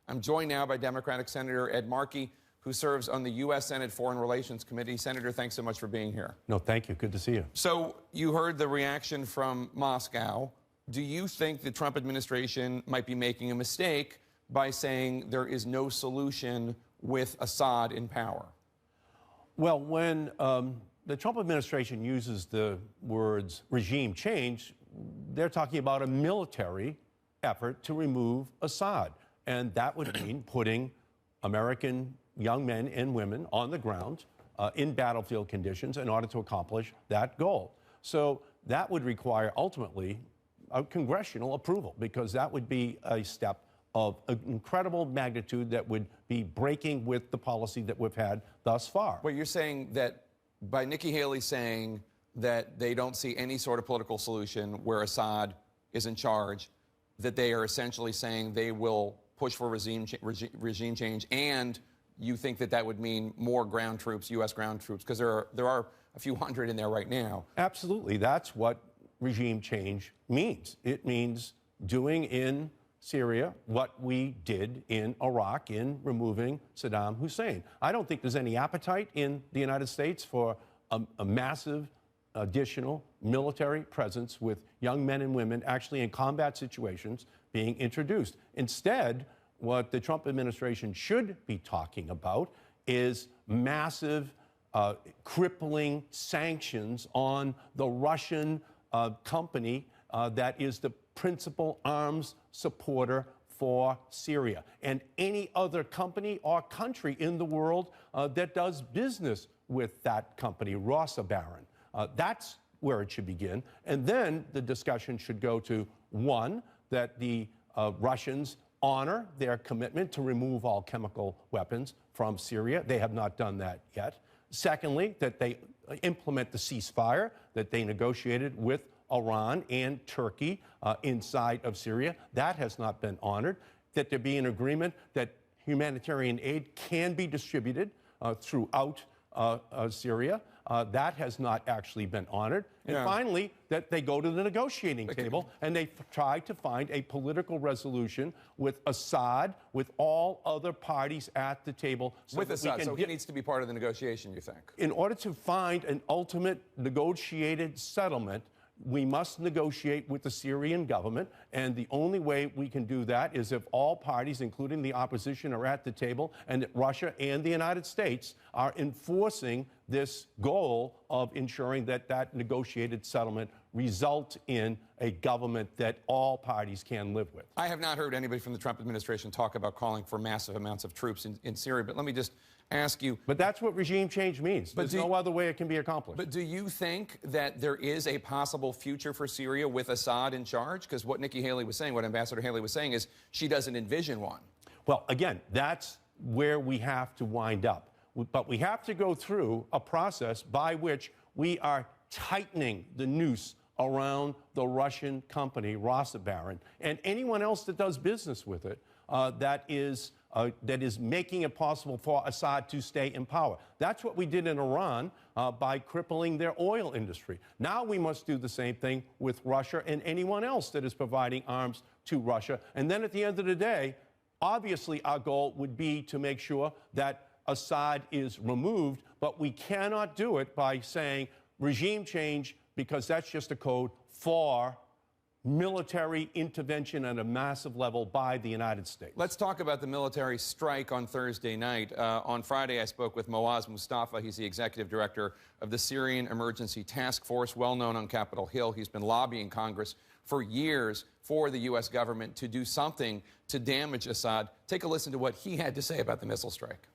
I'm joined now by Democratic Senator Ed Markey, who serves on the U.S. Senate Foreign Relations Committee. Senator, thanks so much for being here. No, thank you. Good to see you. So you heard the reaction from Moscow. Do you think the Trump administration might be making a mistake by saying there is no solution with Assad in power? Well, when the Trump administration uses the words regime change, they're talking about a military effort to remove Assad. And that would mean putting American young men and women on the ground in battlefield conditions in order to accomplish that goal. So that would require ultimately a congressional approval, because that would be a step of incredible magnitude that would be breaking with the policy that we've had thus far. Well, you're saying that by Nikki Haley saying that they don't see any sort of political solution where Assad is in charge, that they are essentially saying they will push for regime change, and you think that that would mean more ground troops, U.S. ground troops, because there are a few hundred in there right now. Absolutely. That's what regime change means. It means doing in Syria what we did in Iraq in removing Saddam Hussein. I don't think there's any appetite in the United States for a massive additional military presence with young men and women actually in combat situations being introduced. Instead, what the Trump administration should be talking about is massive, crippling sanctions on the Russian company that is the principal arms supporter for Syria, and any other company or country in the world that does business with that company, Baron. That's where it should begin. And then the discussion should go to, one, that the Russians honor their commitment to remove all chemical weapons from Syria. They have not done that yet. Secondly, that they implement the ceasefire that they negotiated with Iran and Turkey inside of Syria. That has not been honored. That there be an agreement that humanitarian aid can be distributed throughout Syria. That has not actually been honored. And finally, that they go to the negotiating table and they try to find a political resolution with Assad, with all other parties at the table. With Assad, so he needs to be part of the negotiation, you think? In order to find an ultimate negotiated settlement, we must negotiate with the Syrian government, and the only way we can do that is if all parties, including the opposition, are at the table, and that Russia and the United States are enforcing this goal of ensuring that that negotiated settlement result in a government that all parties can live with. I have not heard anybody from the Trump administration talk about calling for massive amounts of troops in Syria, but let me just ask you. But that's what regime change means. There's no other way it can be accomplished. But do you think that there is a possible future for Syria with Assad in charge? Because what Nikki Haley was saying, what Ambassador Haley was saying, is she doesn't envision one. Well, again, that's where we have to wind up. But we have to go through a process by which we are tightening the noose around the Russian company, Baron, and anyone else that does business with it that is making it possible for Assad to stay in power. That's what we did in Iran by crippling their oil industry. Now we must do the same thing with Russia and anyone else that is providing arms to Russia. And then at the end of the day, obviously our goal would be to make sure that Assad is removed, but we cannot do it by saying regime change, because that's just a code for military intervention at a massive level by the United States. Let's talk about the military strike on Thursday night. On Friday, I spoke with Moaz Mustafa. He's the executive director of the Syrian Emergency Task Force, well known on Capitol Hill. He's been lobbying Congress for years for the U.S. government to do something to damage Assad. Take a listen to what he had to say about the missile strike.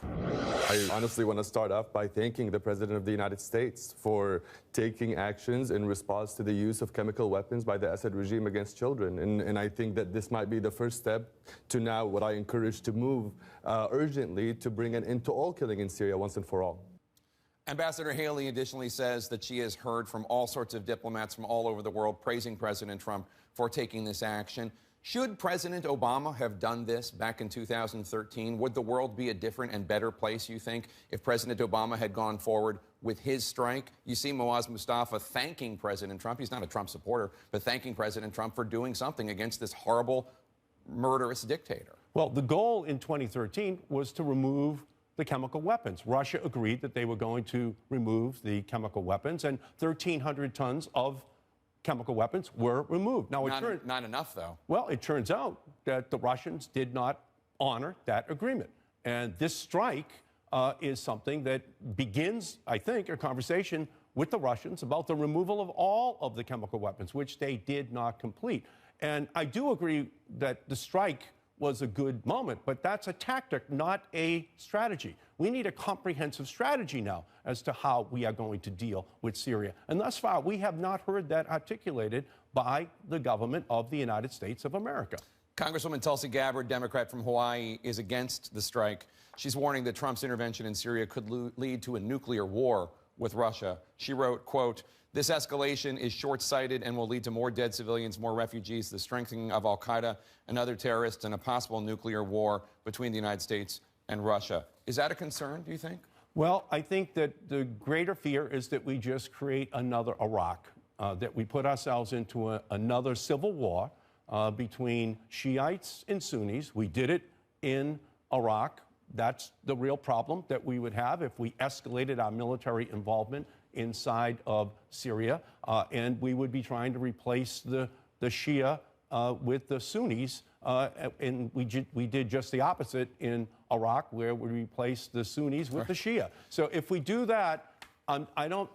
I honestly want to start off by thanking the President of the United States for taking actions in response to the use of chemical weapons by the Assad regime against children. And I think that this might be the first step to now what I encourage to move urgently to bring an end to all killing in Syria once and for all. Ambassador Haley additionally says that she has heard from all sorts of diplomats from all over the world praising President Trump for taking this action. Should President Obama have done this back in 2013? Would the world be a different and better place, you think, if President Obama had gone forward with his strike? You see Moaz Mustafa thanking President Trump. He's not a Trump supporter, but thanking President Trump for doing something against this horrible, murderous dictator. Well, the goal in 2013 was to remove the chemical weapons. Russia agreed that they were going to remove the chemical weapons, and 1,300 tons of chemical weapons were removed. Now, Not enough, though. Well, it turns out that the Russians did not honor that agreement. And this strike is something that begins, I think, a conversation with the Russians about the removal of all of the chemical weapons, which they did not complete. And I do agree that the strike was a good moment, but that's a tactic, not a strategy. We need a comprehensive strategy now as to how we are going to deal with Syria. And thus far, we have not heard that articulated by the government of the United States of America. Congresswoman Tulsi Gabbard, Democrat from Hawaii, is against the strike. She's warning that Trump's intervention in Syria could lead to a nuclear war with Russia. She wrote, quote, "This escalation is short-sighted and will lead to more dead civilians, more refugees, the strengthening of al-Qaeda and other terrorists, and a possible nuclear war between the United States and Russia." Is that a concern, do you think? Well, I think that the greater fear is that we just create another Iraq, that we put ourselves into another civil war between Shiites and Sunnis. We did it in Iraq. That's the real problem that we would have if we escalated our military involvement inside of Syria, and we would be trying to replace the Shia with the Sunnis, and we did just the opposite in Iraq, where we replaced the Sunnis with the Shia. So if we do that, I'm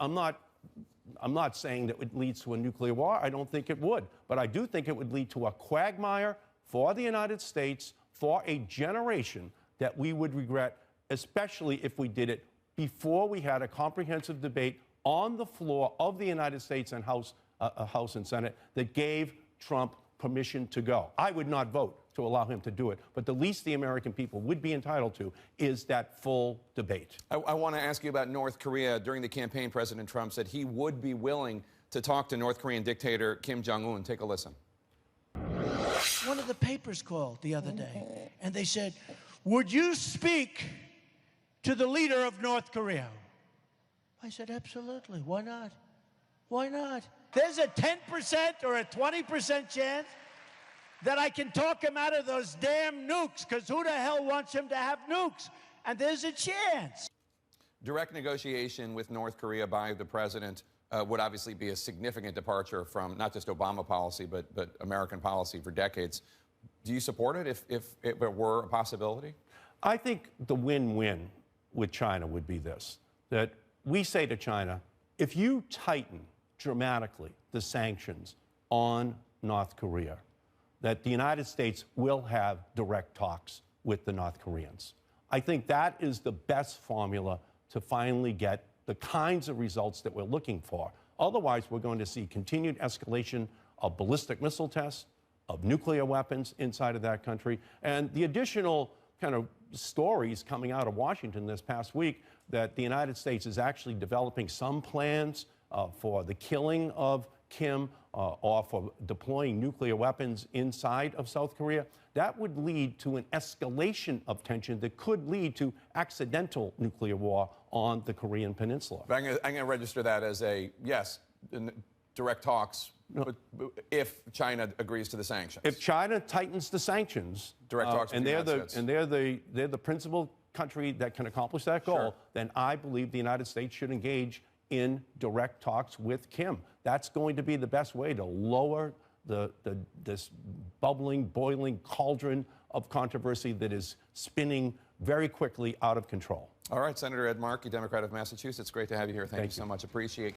not saying that it leads to a nuclear war. I don't think it would, but I do think it would lead to a quagmire for the United States for a generation that we would regret, especially if we did it before we had a comprehensive debate on the floor of the United States and House and Senate that gave Trump permission to go. I would not vote to allow him to do it, but the least the American people would be entitled to is that full debate. I want to ask you about North Korea. During the campaign, President Trump said he would be willing to talk to North Korean dictator Kim Jong-un. Take a listen. One of the papers called the other day, and they said, "Would you speak to the leader of North Korea?" I said, absolutely. Why not? Why not? There's a 10% or a 20% chance that I can talk him out of those damn nukes, because who the hell wants him to have nukes? And there's a chance. Direct negotiation with North Korea by the president would obviously be a significant departure from not just Obama policy, but American policy for decades. Do you support it if it were a possibility? I think the win-win with China would be this, that we say to China, if you tighten dramatically the sanctions on North Korea, that the United States will have direct talks with the North Koreans. I think that is the best formula to finally get the kinds of results that we're looking for. Otherwise, we're going to see continued escalation of ballistic missile tests, of nuclear weapons inside of that country, and the additional kind of stories coming out of Washington this past week that the United States is actually developing some plans for the killing of Kim or for deploying nuclear weapons inside of South Korea. That would lead to an escalation of tension that could lead to accidental nuclear war on the Korean Peninsula. But I'm going to register that as a yes, direct talks. But if China agrees to the sanctions, if China tightens the sanctions, direct talks with and the United States. they're the principal country that can accomplish that goal, Sure. then I believe the United States should engage in direct talks with Kim. That's going to be the best way to lower this bubbling, boiling cauldron of controversy that is spinning very quickly out of control. All right, Senator Ed Markey, Democrat of Massachusetts. Great to have you here. Thank you so much. Appreciate